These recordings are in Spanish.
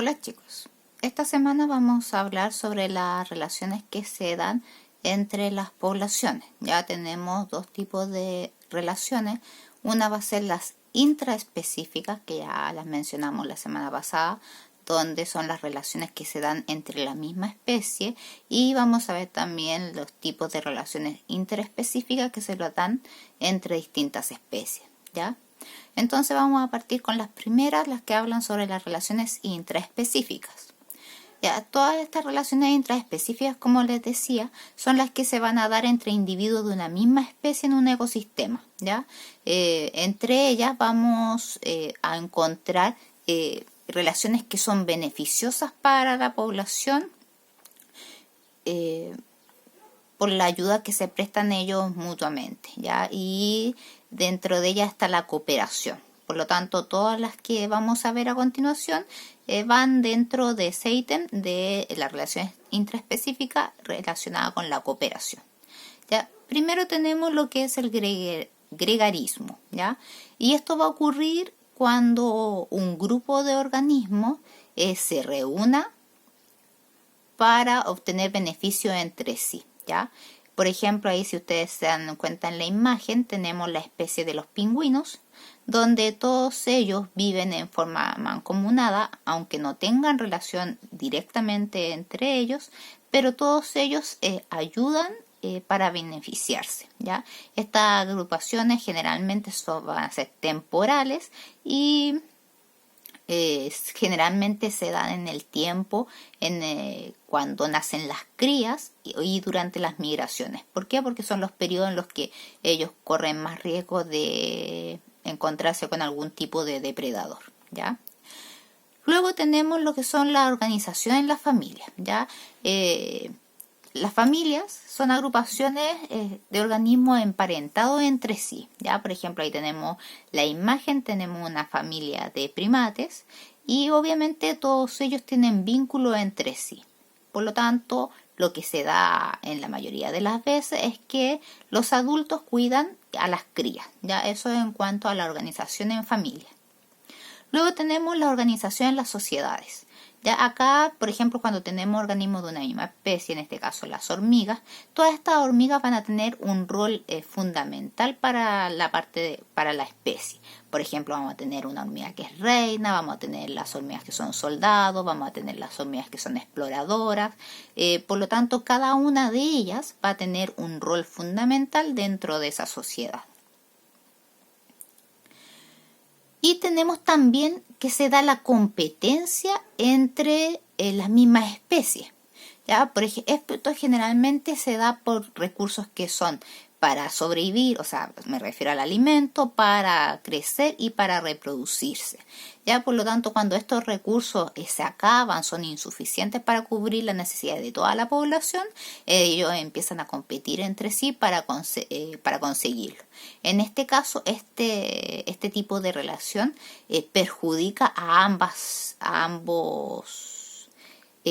Hola chicos, esta semana vamos a hablar sobre las relaciones que se dan entre las poblaciones. Ya tenemos dos tipos de relaciones. Una va a ser las intraespecíficas, que ya las mencionamos la semana pasada, donde son las relaciones que se dan entre la misma especie, y vamos a ver también los tipos de relaciones interespecíficas que se lo dan entre distintas especies, ¿ya? Entonces vamos a partir con las primeras, las que hablan sobre las relaciones intraespecíficas. Ya, todas estas relaciones intraespecíficas, como les decía, son las que se van a dar entre individuos de una misma especie en un ecosistema, ¿ya? Entre ellas vamos a encontrar relaciones que son beneficiosas para la población por la ayuda que se prestan ellos mutuamente, ¿ya? Y dentro de ellas está la cooperación. Por lo tanto, todas las que vamos a ver a continuación van dentro de ese ítem de las relaciones intraespecíficas relacionadas con la cooperación, ¿ya? Primero tenemos lo que es el gregarismo, ¿ya? Y esto va a ocurrir cuando un grupo de organismos se reúna para obtener beneficio entre sí, ¿ya? Por ejemplo, ahí si ustedes se dan cuenta en la imagen, tenemos la especie de los pingüinos, donde todos ellos viven en forma mancomunada, aunque no tengan relación directamente entre ellos, pero todos ellos ayudan para beneficiarse, ¿ya? Estas agrupaciones generalmente van a ser temporales y generalmente se dan en el tiempo cuando nacen las crías y durante las migraciones. ¿Por qué? Porque son los periodos en los que ellos corren más riesgo de encontrarse con algún tipo de depredador, ¿ya? Luego tenemos lo que son la organización en las familias, ¿ya? Las familias son agrupaciones de organismos emparentados entre sí, ¿ya? Por ejemplo, ahí tenemos la imagen, tenemos una familia de primates y obviamente todos ellos tienen vínculos entre sí. Por lo tanto, lo que se da en la mayoría de las veces es que los adultos cuidan a las crías, ¿ya? Eso en cuanto a la organización en familia. Luego tenemos la organización en las sociedades. Ya acá, por ejemplo, cuando tenemos organismos de una misma especie, en este caso las hormigas, todas estas hormigas van a tener un rol fundamental para para la especie. Por ejemplo, vamos a tener una hormiga que es reina, vamos a tener las hormigas que son soldados, vamos a tener las hormigas que son exploradoras. Por lo tanto, cada una de ellas va a tener un rol fundamental dentro de esa sociedad. Y tenemos también que se da la competencia entre las mismas especies, ¿ya? Por ejemplo, esto generalmente se da por recursos que son para sobrevivir, o sea, me refiero al alimento, para crecer y para reproducirse, ¿ya? Por lo tanto, cuando estos recursos se acaban, son insuficientes para cubrir las necesidades de toda la población, ellos empiezan a competir entre sí para conseguirlo. En este caso, este tipo de relación perjudica a ambos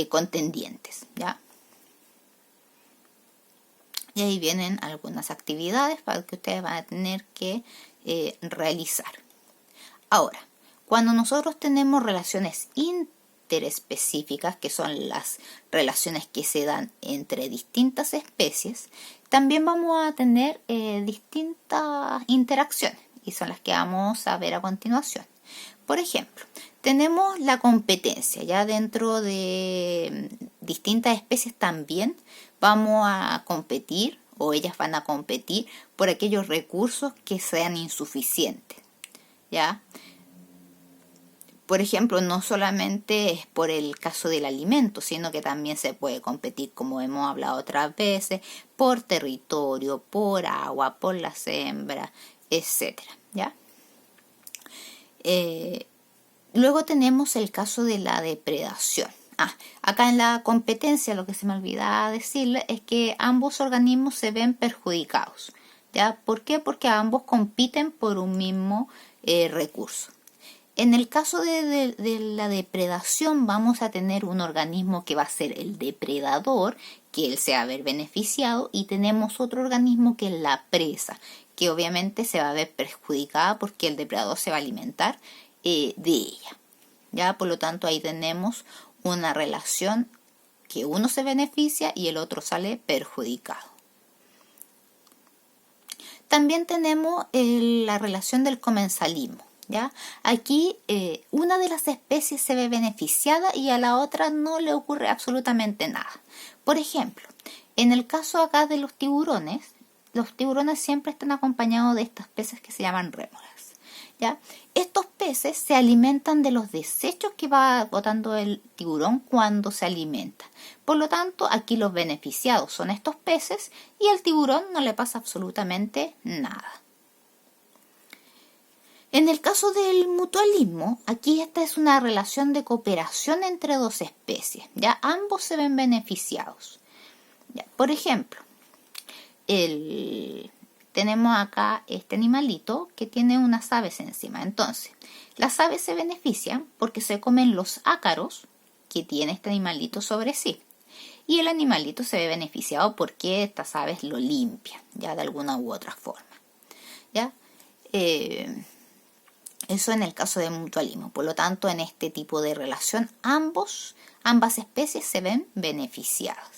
contendientes, ¿ya? Y ahí vienen algunas actividades para que ustedes van a tener que realizar. Ahora, cuando nosotros tenemos relaciones interespecíficas, que son las relaciones que se dan entre distintas especies, también vamos a tener distintas interacciones, y son las que vamos a ver a continuación. Por ejemplo, tenemos la competencia, ya dentro de distintas especies también vamos a competir, o ellas van a competir por aquellos recursos que sean insuficientes, ¿ya? Por ejemplo, no solamente es por el caso del alimento, sino que también se puede competir, como hemos hablado otras veces, por territorio, por agua, por las hembras, etcétera, ¿ya? Luego tenemos el caso de la depredación. Acá en la competencia lo que se me olvidaba decirle es que ambos organismos se ven perjudicados, ¿ya? ¿Por qué? Porque ambos compiten por un mismo recurso. En el caso de la depredación vamos a tener un organismo que va a ser el depredador, que él se va a ver beneficiado, y tenemos otro organismo que es la presa, que obviamente se va a ver perjudicada porque el depredador se va a alimentar de ella. ¿ya? Por lo tanto, ahí tenemos una relación que uno se beneficia y el otro sale perjudicado. También tenemos la relación del comensalismo, ¿ya? Aquí una de las especies se ve beneficiada y a la otra no le ocurre absolutamente nada. Por ejemplo, en el caso acá de los tiburones siempre están acompañados de estos peces que se llaman rémoras, ¿ya? Estos peces se alimentan de los desechos que va botando el tiburón cuando se alimenta. Por lo tanto, aquí los beneficiados son estos peces y al tiburón no le pasa absolutamente nada. En el caso del mutualismo, aquí esta es una relación de cooperación entre dos especies, ¿ya? Ambos se ven beneficiados. ¿Ya? Por ejemplo, tenemos acá este animalito que tiene unas aves encima. Entonces, las aves se benefician porque se comen los ácaros que tiene este animalito sobre sí. Y el animalito se ve beneficiado porque estas aves lo limpian, ya de alguna u otra forma. ¿Ya? Eso en el caso de mutualismo. Por lo tanto, en este tipo de relación, ambas especies se ven beneficiadas.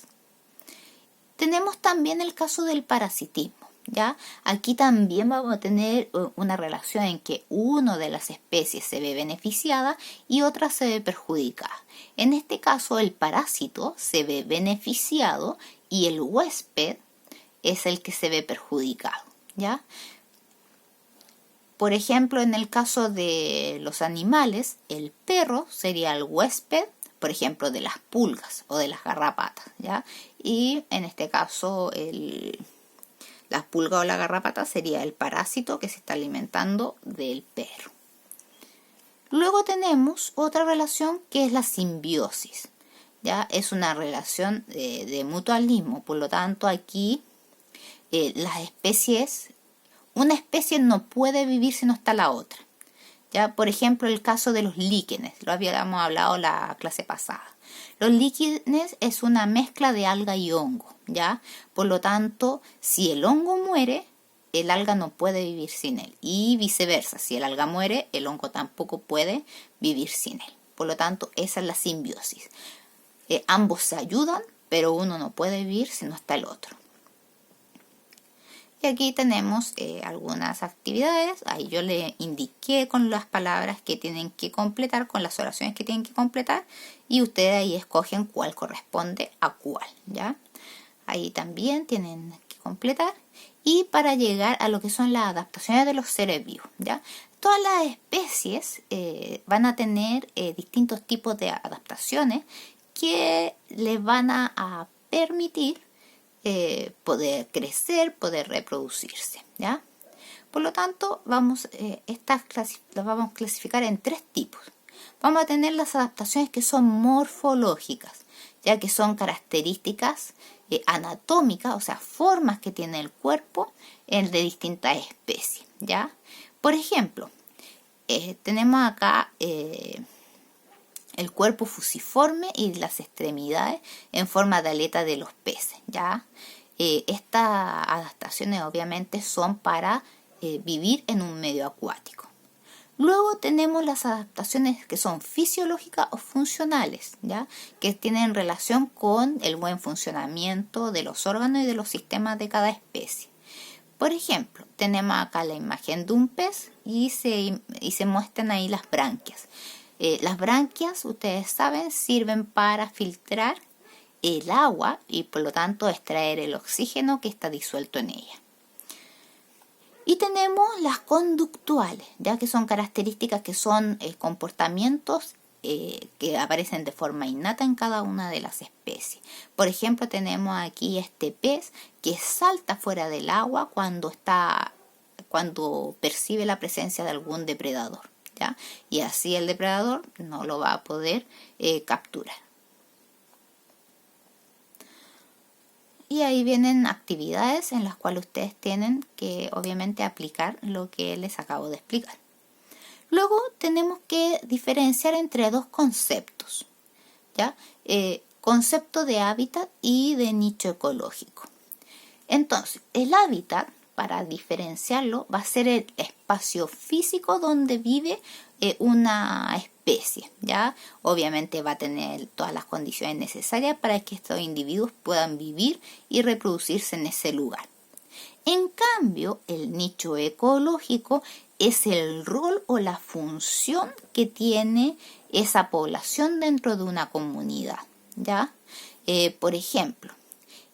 Tenemos también el caso del parasitismo, ¿ya? Aquí también vamos a tener una relación en que una de las especies se ve beneficiada y otra se ve perjudicada. En este caso, el parásito se ve beneficiado y el huésped es el que se ve perjudicado, ¿ya? Por ejemplo, en el caso de los animales, el perro sería el huésped, por ejemplo, de las pulgas o de las garrapatas, ¿ya? Y en este caso, la pulga o la garrapata sería el parásito que se está alimentando del perro. Luego tenemos otra relación que es la simbiosis, ¿ya? Es una relación de mutualismo, por lo tanto, aquí una especie no puede vivir si no está la otra. ¿Ya? Por ejemplo, el caso de los líquenes, lo habíamos hablado la clase pasada. Los líquenes es una mezcla de alga y hongo, ¿ya? Por lo tanto, si el hongo muere, el alga no puede vivir sin él. Y viceversa, si el alga muere, el hongo tampoco puede vivir sin él. Por lo tanto, esa es la simbiosis. Ambos se ayudan, pero uno no puede vivir si no está el otro. Y aquí tenemos algunas actividades. Ahí yo le indiqué con las palabras que tienen que completar, con las oraciones que tienen que completar. Y ustedes ahí escogen cuál corresponde a cuál, ¿ya? Ahí también tienen que completar. Y para llegar a lo que son las adaptaciones de los seres vivos, ¿ya? Todas las especies van a tener distintos tipos de adaptaciones que les van a permitir poder crecer, poder reproducirse, ¿ya? Por lo tanto, las vamos a clasificar en 3 tipos. Vamos a tener las adaptaciones que son morfológicas, ya que son características anatómicas, o sea, formas que tiene el cuerpo de distintas especies, ¿ya? Por ejemplo, tenemos acá el cuerpo fusiforme y las extremidades en forma de aleta de los peces, ¿ya? Estas adaptaciones obviamente son para vivir en un medio acuático. Luego tenemos las adaptaciones que son fisiológicas o funcionales, ¿ya? Que tienen relación con el buen funcionamiento de los órganos y de los sistemas de cada especie. Por ejemplo, tenemos acá la imagen de un pez y se muestran ahí las branquias. Las branquias, ustedes saben, sirven para filtrar el agua y por lo tanto extraer el oxígeno que está disuelto en ella. Y tenemos las conductuales, ya que son características que son comportamientos que aparecen de forma innata en cada una de las especies. Por ejemplo, tenemos aquí este pez que salta fuera del agua cuando percibe la presencia de algún depredador, ¿ya? Y así el depredador no lo va a poder capturar. Y ahí vienen actividades en las cuales ustedes tienen que obviamente aplicar lo que les acabo de explicar. Luego tenemos que diferenciar entre dos conceptos, ¿ya? Concepto de hábitat y de nicho ecológico. Entonces, el hábitat, para diferenciarlo, va a ser el espacio físico donde vive una especie, ¿ya? Obviamente va a tener todas las condiciones necesarias para que estos individuos puedan vivir y reproducirse en ese lugar. En cambio, el nicho ecológico es el rol o la función que tiene esa población dentro de una comunidad, ¿ya? Por ejemplo,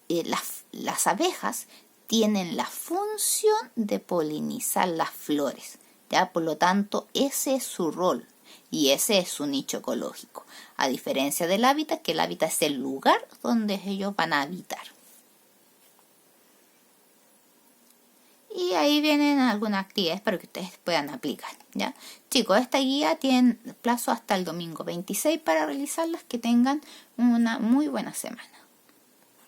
las abejas tienen la función de polinizar las flores, ¿ya? Por lo tanto, ese es su rol y ese es su nicho ecológico, a diferencia del hábitat, que el hábitat es el lugar donde ellos van a habitar. Y ahí vienen algunas actividades para que ustedes puedan aplicar, ¿ya? Chicos, esta guía tiene plazo hasta el domingo 26 para realizarlas. Que tengan una muy buena semana.